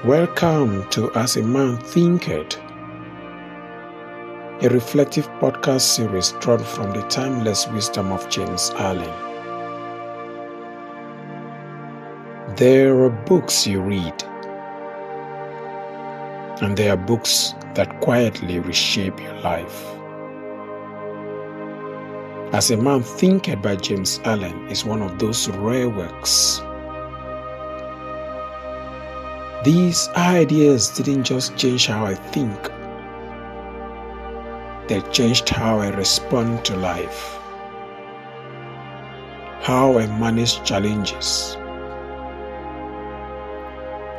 Welcome to As a Man Thinketh, a reflective podcast series drawn from the timeless wisdom of James Allen. There are books you read, and there are books that quietly reshape your life. As a Man Thinketh by James Allen is one of those rare works. These ideas didn't just change how I think, they changed how I respond to life, how I manage challenges,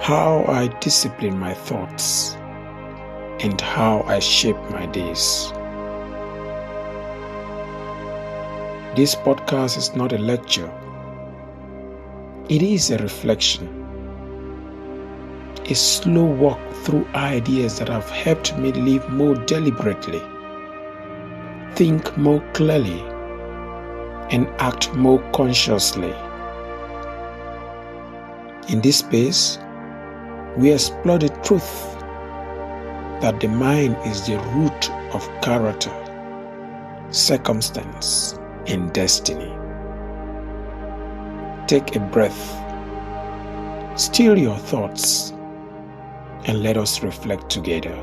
how I discipline my thoughts, and how I shape my days. This podcast is not a lecture, it is a reflection. A slow walk through ideas that have helped me live more deliberately, think more clearly, and act more consciously. In this space, we explore the truth that the mind is the root of character, circumstance, and destiny. Take a breath, still your thoughts, and let us reflect together.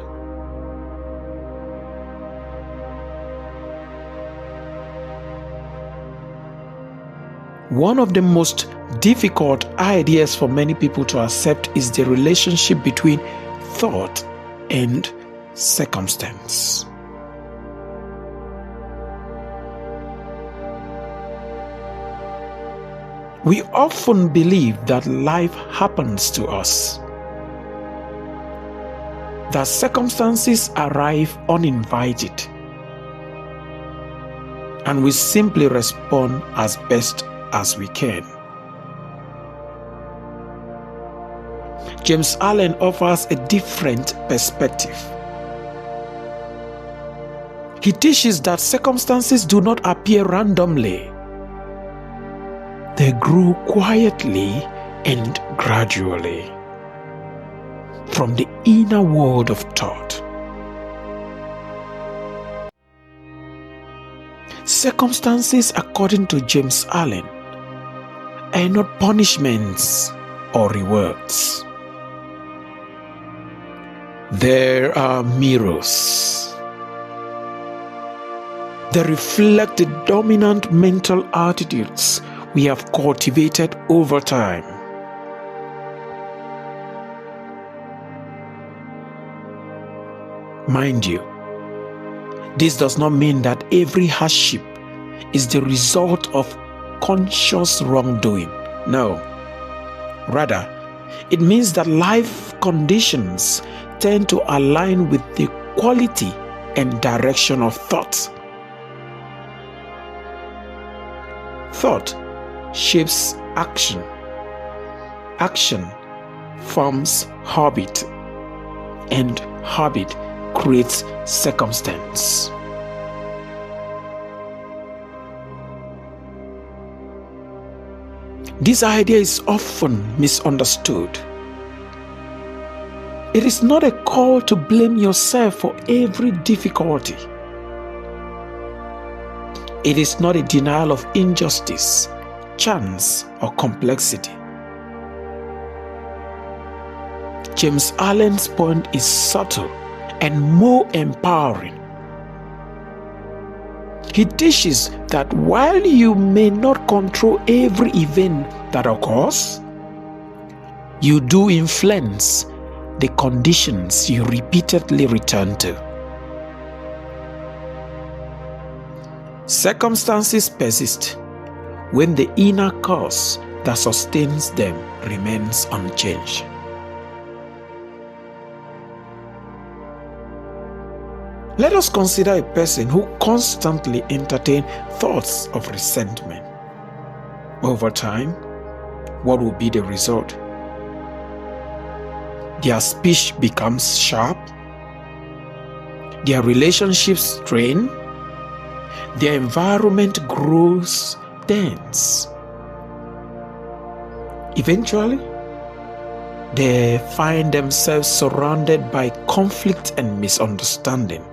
One of the most difficult ideas for many people to accept is the relationship between thought and circumstance. We often believe that life happens to us, that circumstances arrive uninvited, and we simply respond as best as we can. James Allen offers a different perspective. He teaches that circumstances do not appear randomly. They grow quietly and gradually from the inner world of thought. Circumstances, according to James Allen, are not punishments or rewards. There are mirrors. They reflect the dominant mental attitudes we have cultivated over time. Mind you, this does not mean that every hardship is the result of conscious wrongdoing. No. Rather, it means that life conditions tend to align with the quality and direction of thought. Thought shapes action. Action forms habit, and habit creates circumstance. This idea is often misunderstood. It is not a call to blame yourself for every difficulty. It is not a denial of injustice, chance, or complexity. James Allen's point is subtle and more empowering. He teaches that while you may not control every event that occurs, you do influence the conditions you repeatedly return to. Circumstances persist when the inner cause that sustains them remains unchanged. Let us consider a person who constantly entertains thoughts of resentment. Over time, what will be the result? Their speech becomes sharp, their relationships strain, their environment grows dense. Eventually, they find themselves surrounded by conflict and misunderstanding.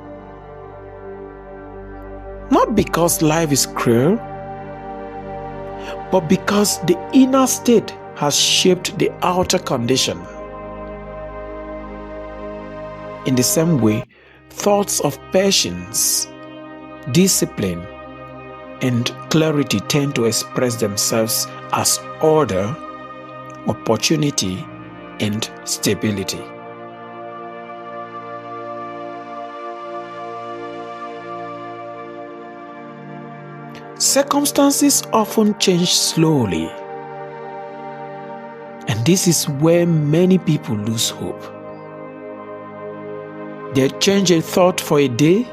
Not because life is cruel, but because the inner state has shaped the outer condition. In the same way, thoughts of patience, discipline, and clarity tend to express themselves as order, opportunity, and stability. Circumstances often change slowly, and this is where many people lose hope. They change a thought for a day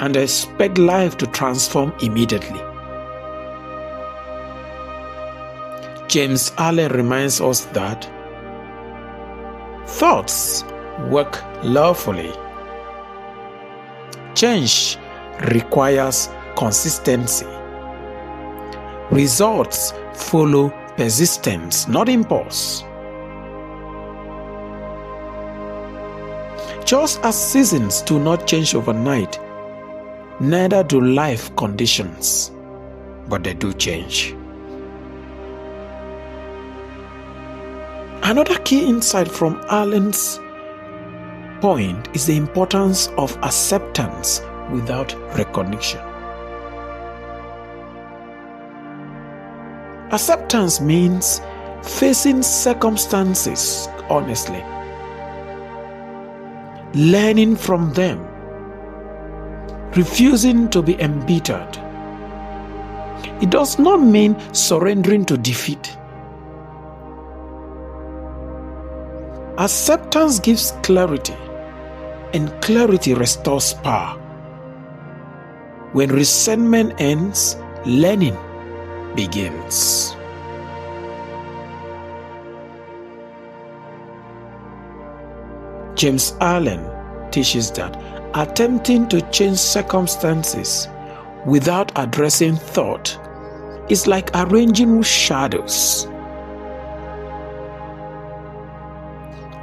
and expect life to transform immediately. James Allen reminds us that thoughts work lawfully. Change requires consistency. Results follow persistence, not impulse. Just as seasons do not change overnight, neither do life conditions, but they do change. Another key insight from Allen's point is the importance of acceptance without recognition. Acceptance means facing circumstances honestly, learning from them, refusing to be embittered. It does not mean surrendering to defeat. Acceptance gives clarity, and clarity restores power. When resentment ends, learning begins. James Allen teaches that attempting to change circumstances without addressing thought is like arranging shadows.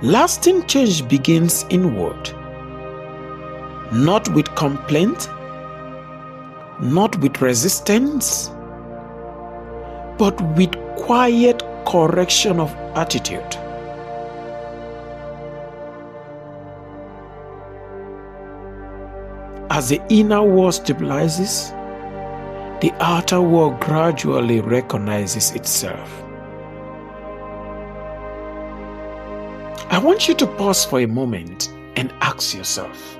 Lasting change begins inward, not with complaint, not with resistance, but with quiet correction of attitude. As the inner world stabilizes, the outer world gradually recognizes itself. I want you to pause for a moment and ask yourself,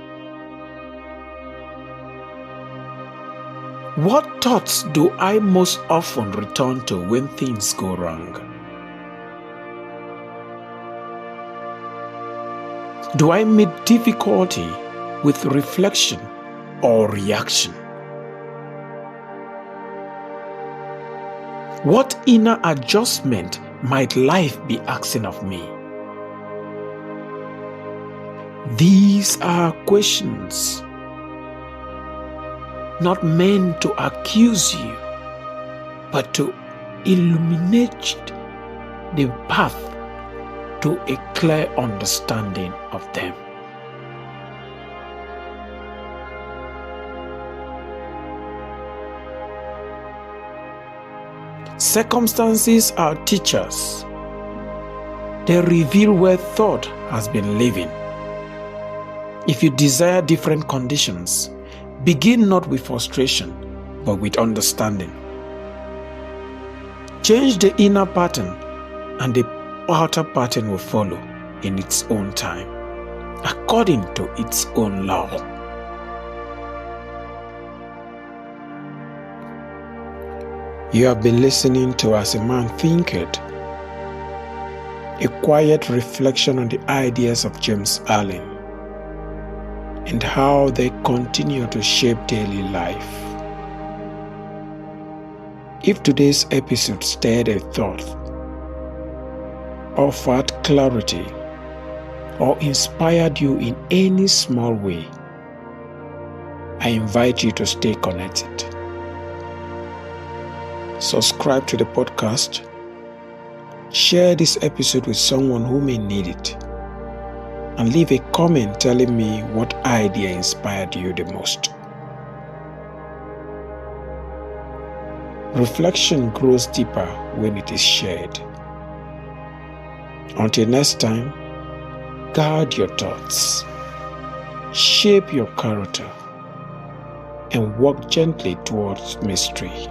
what thoughts do I most often return to when things go wrong? Do I meet difficulty with reflection or reaction? What inner adjustment might life be asking of me? These are questions not meant to accuse you, but to illuminate the path to a clear understanding of them. Circumstances are teachers. They reveal where thought has been living. If you desire different conditions, begin not with frustration, but with understanding. Change the inner pattern, and the outer pattern will follow in its own time, according to its own law. You have been listening to As a Man Thinketh, a quiet reflection on the ideas of James Allen and how they continue to shape daily life. If today's episode stirred a thought, offered clarity, or inspired you in any small way, I invite you to stay connected. Subscribe to the podcast, Share this episode with someone who may need it, and leave a comment telling me what idea inspired you the most. Reflection grows deeper when it is shared. Until next time, guard your thoughts, shape your character, and walk gently towards mystery.